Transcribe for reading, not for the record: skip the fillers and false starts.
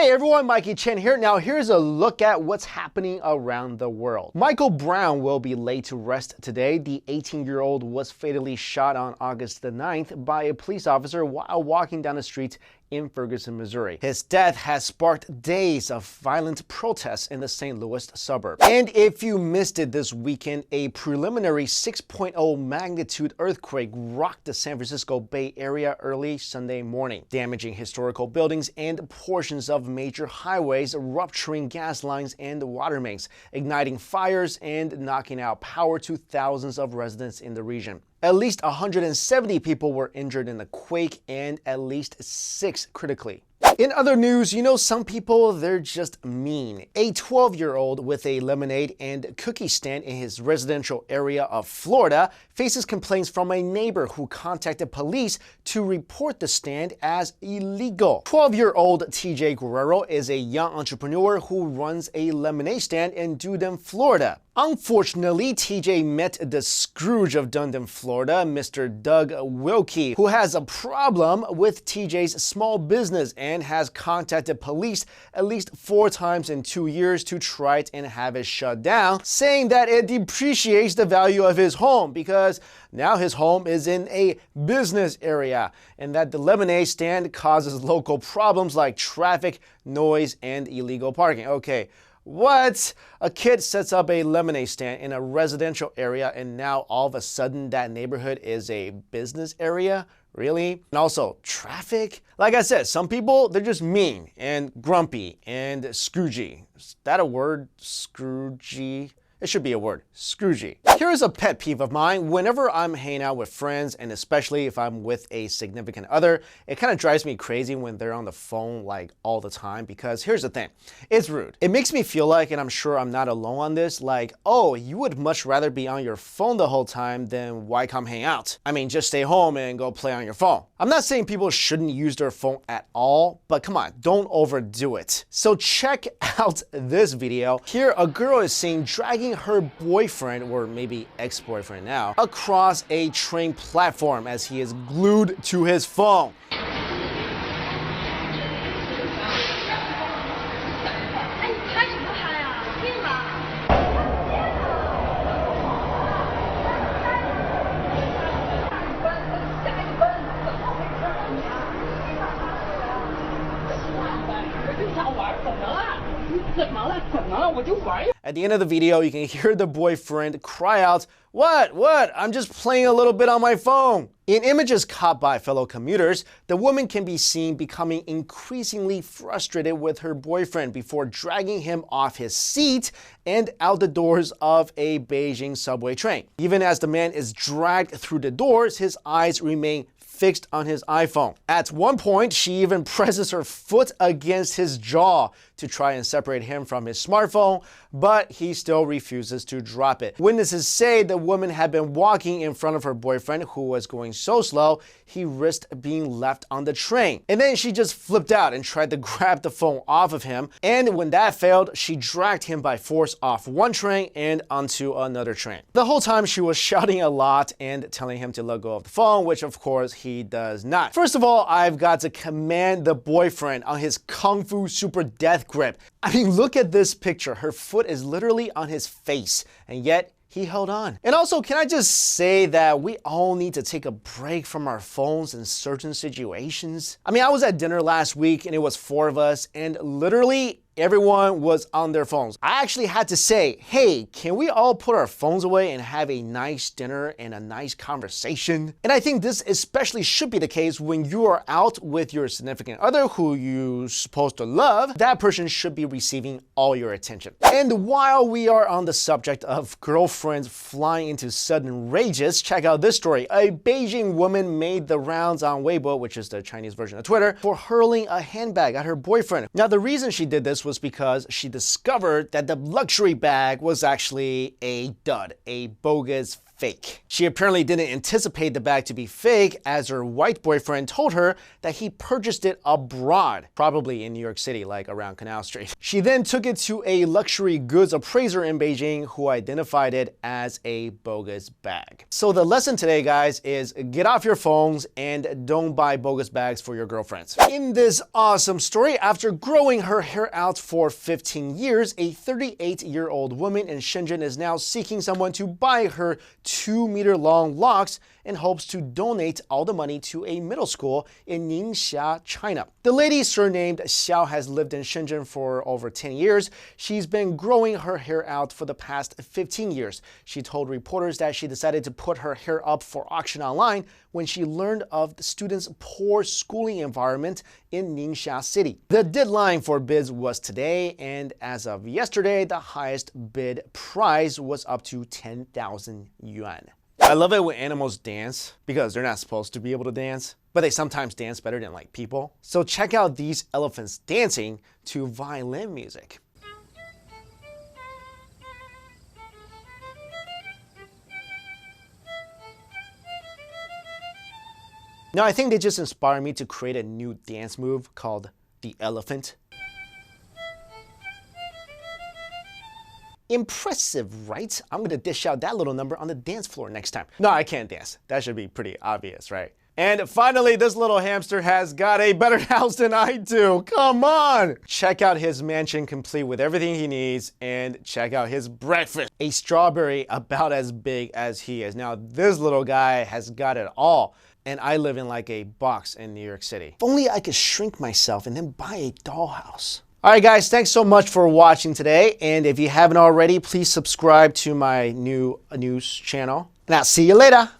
Hey everyone, Mikey Chen here. Now here's a look at what's happening around the world. Michael Brown will be laid to rest today. The 18-year-old was fatally shot on August the 9th by a police officer while walking down the street in Ferguson, Missouri. His death has sparked days of violent protests in the St. Louis suburb. And if you missed it this weekend, a preliminary 6.0 magnitude earthquake rocked the San Francisco Bay Area early Sunday morning, damaging historical buildings and portions of major highways, rupturing gas lines and water mains, igniting fires and knocking out power to thousands of residents in the region. At least 170 people were injured in the quake and at least 6 critically. In other news, you know, some people, they're just mean. A 12-year-old with a lemonade and cookie stand in his residential area of Florida faces complaints from a neighbor who contacted police to report the stand as illegal. 12-year-old TJ Guerrero is a young entrepreneur who runs a lemonade stand in Dundon, Florida. Unfortunately, TJ met the Scrooge of Dundon, Florida, Mr. Doug Wilkie, who has a problem with TJ's small business and has contacted police at least 4 times in 2 years to try and have it shut down, saying that it depreciates the value of his home because now his home is in a business area and that the lemonade stand causes local problems like traffic, noise, and illegal parking. Okay. What? A kid sets up a lemonade stand in a residential area and now all of a sudden that neighborhood is a business area? Really? And also, traffic? Like I said, some people, they're just mean and grumpy and scroogey. Is that a word? Scroogey? It should be a word, Scroogey. Here's a pet peeve of mine. Whenever I'm hanging out with friends, and especially if I'm with a significant other, it kind of drives me crazy when they're on the phone like all the time, because here's the thing, it's rude. It makes me feel like, and I'm sure I'm not alone on this, like, oh, you would much rather be on your phone the whole time than why come hang out? I mean, just stay home and go play on your phone. I'm not saying people shouldn't use their phone at all, but come on, don't overdo it. So check out this video. Here, a girl is seen dragging her boyfriend, or maybe ex-boyfriend now, across a train platform as he is glued to his phone. At the end of the video, you can hear the boyfriend cry out, What? I'm just playing a little bit on my phone." In images caught by fellow commuters, the woman can be seen becoming increasingly frustrated with her boyfriend before dragging him off his seat and out the doors of a Beijing subway train. Even as the man is dragged through the doors, his eyes remain fixed on his iPhone. At one point, she even presses her foot against his jaw to try and separate him from his smartphone, but he still refuses to drop it. Witnesses say the woman had been walking in front of her boyfriend, who was going so slow, he risked being left on the train. And then she just flipped out and tried to grab the phone off of him, and when that failed, she dragged him by force off one train and onto another train. The whole time she was shouting a lot and telling him to let go of the phone, which of course he does not. First of all, I've got to commend the boyfriend on his Kung Fu super death grip. I mean, look at this picture. Her foot is literally on his face, and yet he held on. And also, can I just say that we all need to take a break from our phones in certain situations? I mean, I was at dinner last week and it was 4 of us, and literally everyone was on their phones. I actually had to say, hey, can we all put our phones away and have a nice dinner and a nice conversation? And I think this especially should be the case when you are out with your significant other who you're supposed to love. That person should be receiving all your attention. And while we are on the subject of girlfriends flying into sudden rages, check out this story. A Beijing woman made the rounds on Weibo, which is the Chinese version of Twitter, for hurling a handbag at her boyfriend. Now, the reason she did this was because she discovered that the luxury bag was actually a dud, a bogus fake. She apparently didn't anticipate the bag to be fake, as her white boyfriend told her that he purchased it abroad, probably in New York City, like around Canal Street. She then took it to a luxury goods appraiser in Beijing who identified it as a bogus bag. So the lesson today, guys, is get off your phones and don't buy bogus bags for your girlfriends. In this awesome story, after growing her hair out for 15 years, a 38-year-old woman in Shenzhen is now seeking someone to buy her 2-meter-long locks in hopes to donate all the money to a middle school in Ningxia, China. The lady, surnamed Xiao, has lived in Shenzhen for over 10 years. She's been growing her hair out for the past 15 years. She told reporters that she decided to put her hair up for auction online when she learned of the students' poor schooling environment in Ningxia City. The deadline for bids was today, and as of yesterday, the highest bid price was up to 10,000 yuan. I love it when animals dance because they're not supposed to be able to dance, but they sometimes dance better than like people. So check out these elephants dancing to violin music. Now I think they just inspired me to create a new dance move called the elephant. Impressive, right? I'm gonna dish out that little number on the dance floor next time. No, I can't dance. That should be pretty obvious, right? And finally, this little hamster has got a better house than I do. Come on! Check out his mansion complete with everything he needs, and check out his breakfast. A strawberry about as big as he is. Now, this little guy has got it all. And I live in like a box in New York City. If only I could shrink myself and then buy a dollhouse. All right, guys, thanks so much for watching today. And if you haven't already, please subscribe to my new news channel. And I'll see you later.